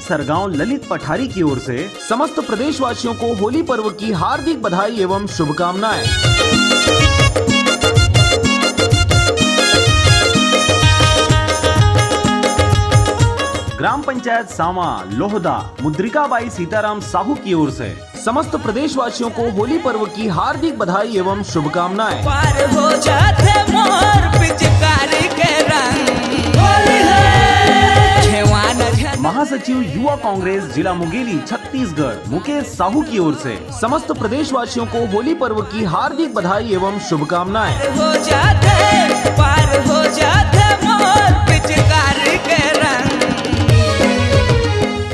सरगांव ललित पठारी की ओर से समस्त प्रदेशवासियों को होली पर्व की हार्दिक बधाई एवं शुभकामनाएं। ग्राम पंचायत सामा लोहदा मुद्रिकाबाई सीताराम साहू की ओर से समस्त प्रदेशवासियों को होली पर्व की हार्दिक बधाई एवं शुभकामनाएं। पार हो जाते मोर पिचकारी के रंग महासचिव युवा कांग्रेस जिला मुंगेली छत्तीसगढ़ मुकेश साहू की ओर से समस्त प्रदेशवासियों को होली पर्व की हार्दिक बधाई एवं शुभकामनाएं। पार हो जाते मोर पिचकारी के रंग।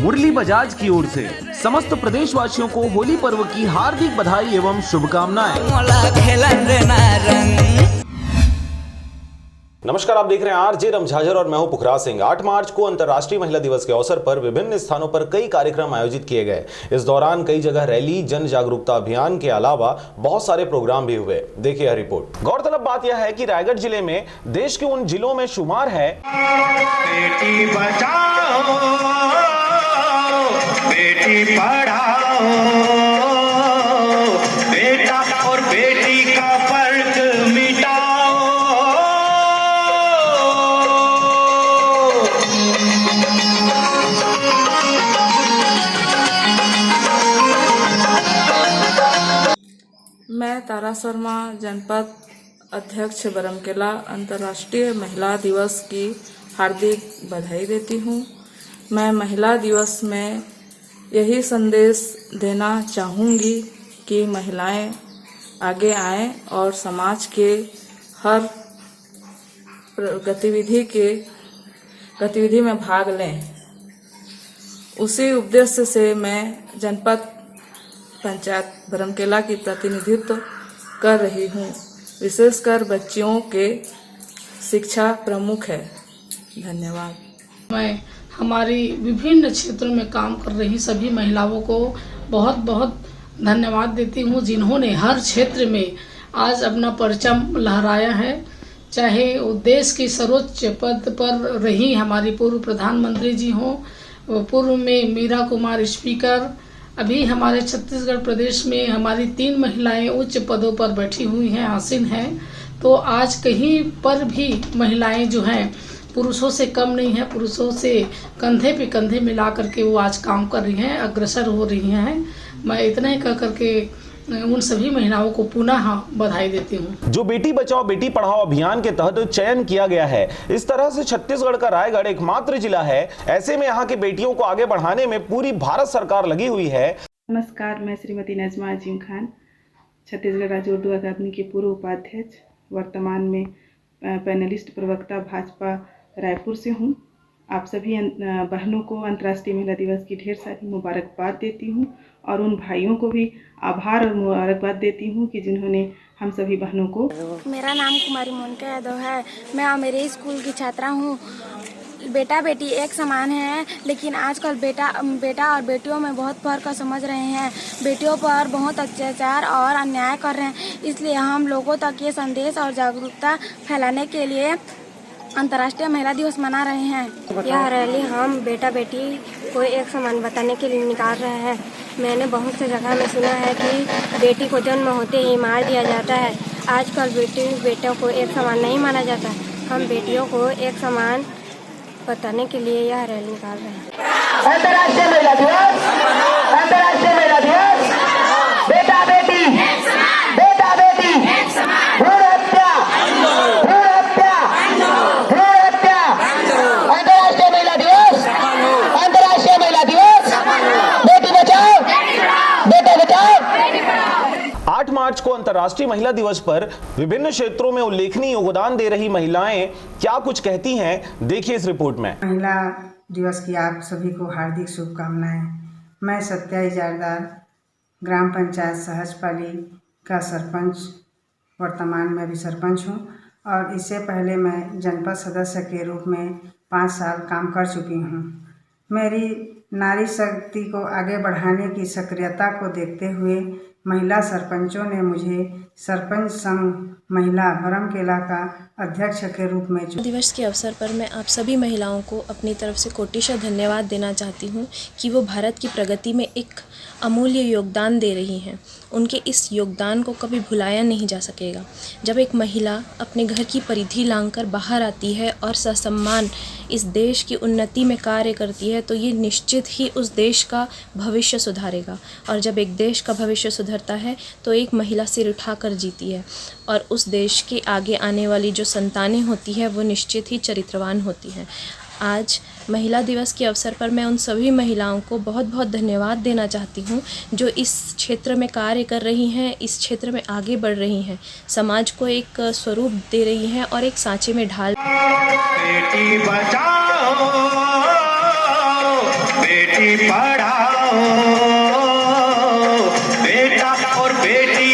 मुरली बजाज की ओर से समस्त प्रदेशवासियों को होली पर्व की हार्दिक बधाई एवं शुभकामनाएं। नमस्कार, आप देख रहे हैं आरजे रमझाझर और मैं हूं पुखराज सिंह। 8 मार्च को अंतर्राष्ट्रीय महिला दिवस के अवसर पर विभिन्न स्थानों पर कई कार्यक्रम आयोजित किए गए। इस दौरान कई जगह रैली, जन जागरूकता अभियान के अलावा बहुत सारे प्रोग्राम भी हुए। देखिए यह रिपोर्ट। गौरतलब बात यह है कि रायगढ़ जिले में देश के उन जिलों में शुमार है बेटी बचाओ बेटी पढ़ाओ, बेटा और बेटी का फर्क मिटाओ। मैं तारा शर्मा, जनपद अध्यक्ष बरमकेला, अंतर्राष्ट्रीय महिला दिवस की हार्दिक बधाई देती हूँ। मैं महिला दिवस में यही संदेश देना चाहूँगी कि महिलाएं आगे आएं और समाज के हर गतिविधि में भाग लें। उसी उद्देश्य से मैं जनपद पंचायत बरमकेला की प्रतिनिधित्व कर रही हूँ। विशेषकर बच्चियों के शिक्षा प्रमुख है। धन्यवाद। मैं हमारी विभिन्न क्षेत्रों में काम कर रही सभी महिलाओं को बहुत बहुत धन्यवाद देती हूँ, जिन्होंने हर क्षेत्र में आज अपना परचम लहराया है। चाहे वो देश की सर्वोच्च पद पर रही हमारी पूर्व प्रधानमंत्री जी हों, पूर्व में मीरा कुमार स्पीकर, अभी हमारे छत्तीसगढ़ प्रदेश में हमारी 3 महिलाएं उच्च पदों पर बैठी हुई हैं, आसीन हैं। तो आज कहीं पर भी महिलाएं जो हैं पुरुषों से कम नहीं है, पुरुषों से कंधे पे कंधे मिला करके वो आज काम कर रही हैं, अग्रसर हो रही हैं। मैं इतना ही कह करके उन सभी महिलाओं को पुनः बधाई देती हूँ। जो बेटी बचाओ बेटी पढ़ाओ अभियान के तहत चयन किया गया है। इस तरह से छत्तीसगढ़ का रायगढ़ एकमात्र जिला है। ऐसे में यहाँ की बेटियों को आगे बढ़ाने में पूरी भारत सरकार लगी हुई है। नमस्कार, मैं श्रीमती नजमा अजीम खान, छत्तीसगढ़ राज्य उर्दू अकादमी के पूर्व उपाध्यक्ष, वर्तमान में पैनलिस्ट प्रवक्ता भाजपा रायपुर से हूँ। आप सभी बहनों को अंतर्राष्ट्रीय महिला दिवस की ढेर सारी मुबारकबाद देती हूँ और उन भाइयों को भी आभार और मुबारकबाद देती हूँ कि जिन्होंने हम सभी बहनों को। मेरा नाम कुमारी मोनिका यादव है। मैं मेरे स्कूल की छात्रा हूँ। बेटा बेटी एक समान है, लेकिन आजकल बेटा और बेटियों में बहुत फर्क समझ रहे हैं। बेटियों पर बहुत अत्याचार और अन्याय कर रहे हैं। इसलिए हम लोगों तक ये संदेश और जागरूकता फैलाने के लिए अंतर्राष्ट्रीय महिला दिवस मना रहे हैं। यह रैली हम बेटा बेटी को एक समान बताने के लिए निकाल रहे हैं। मैंने बहुत सी जगह में सुना है कि बेटी को जन्म होते ही मार दिया जाता है। आजकल बेटों को एक समान नहीं माना जाता। हम बेटियों को एक समान बताने के लिए यह रैली निकाल रहे हैं। अंतर्राष्ट्रीय महिला दिवस, अंतर्राष्ट्रीय महिला दिवस, बेटा बेटी, बेटा बेटी, भ्रूण हत्या, भ्रूण हत्या, भ्रूण हत्या। अंतर्राष्ट्रीय महिला दिवस, अंतर्राष्ट्रीय महिला दिवस, बेटी बचाओ, बेटा बचाओ। 8 मार्च को अंतर्राष्ट्रीय महिला दिवस पर विभिन्न क्षेत्रों में उल्लेखनीय योगदान दे रही महिलाएं क्या कुछ कहती हैं, देखिए इस रिपोर्ट में। महिला दिवस की आप सभी को हार्दिक शुभकामनाएं। मैं सत्या इजारदार, ग्राम पंचायत सहजपाली का सरपंच, वर्तमान में भी सरपंच हूं और इससे पहले मैं जनपद सदस्य के रूप में 5 साल काम कर चुकी हूं। मेरी नारी शक्ति को आगे बढ़ाने की सक्रियता को देखते हुए महिला सरपंचों ने मुझे सरपंच संघ महिला बरमकेला का अध्यक्ष के रूप में दिवस के अवसर पर मैं आप सभी महिलाओं को अपनी तरफ से कोटिशा धन्यवाद देना चाहती हूँ कि वो भारत की प्रगति में एक अमूल्य योगदान दे रही हैं। उनके इस योगदान को कभी भुलाया नहीं जा सकेगा। जब एक महिला अपने घर की परिधि लांघकर बाहर आती है और ससम्मान इस देश की उन्नति में कार्य करती है तो ये निश्चित ही उस देश का भविष्य सुधारेगा। और जब एक देश का भविष्य सुधरता है तो एक महिला सिर उठाकर जीती है और उस देश के आगे आने वाली जो संतानें होती है वो निश्चित ही चरित्रवान होती हैं। आज महिला दिवस के अवसर पर मैं उन सभी महिलाओं को बहुत बहुत धन्यवाद देना चाहती हूँ जो इस क्षेत्र में कार्य कर रही हैं, इस क्षेत्र में आगे बढ़ रही हैं, समाज को एक स्वरूप दे रही हैं और एक सांचे में ढाल। बेटी बचाओ बेटी पढ़ाओ, बेटा और बेटी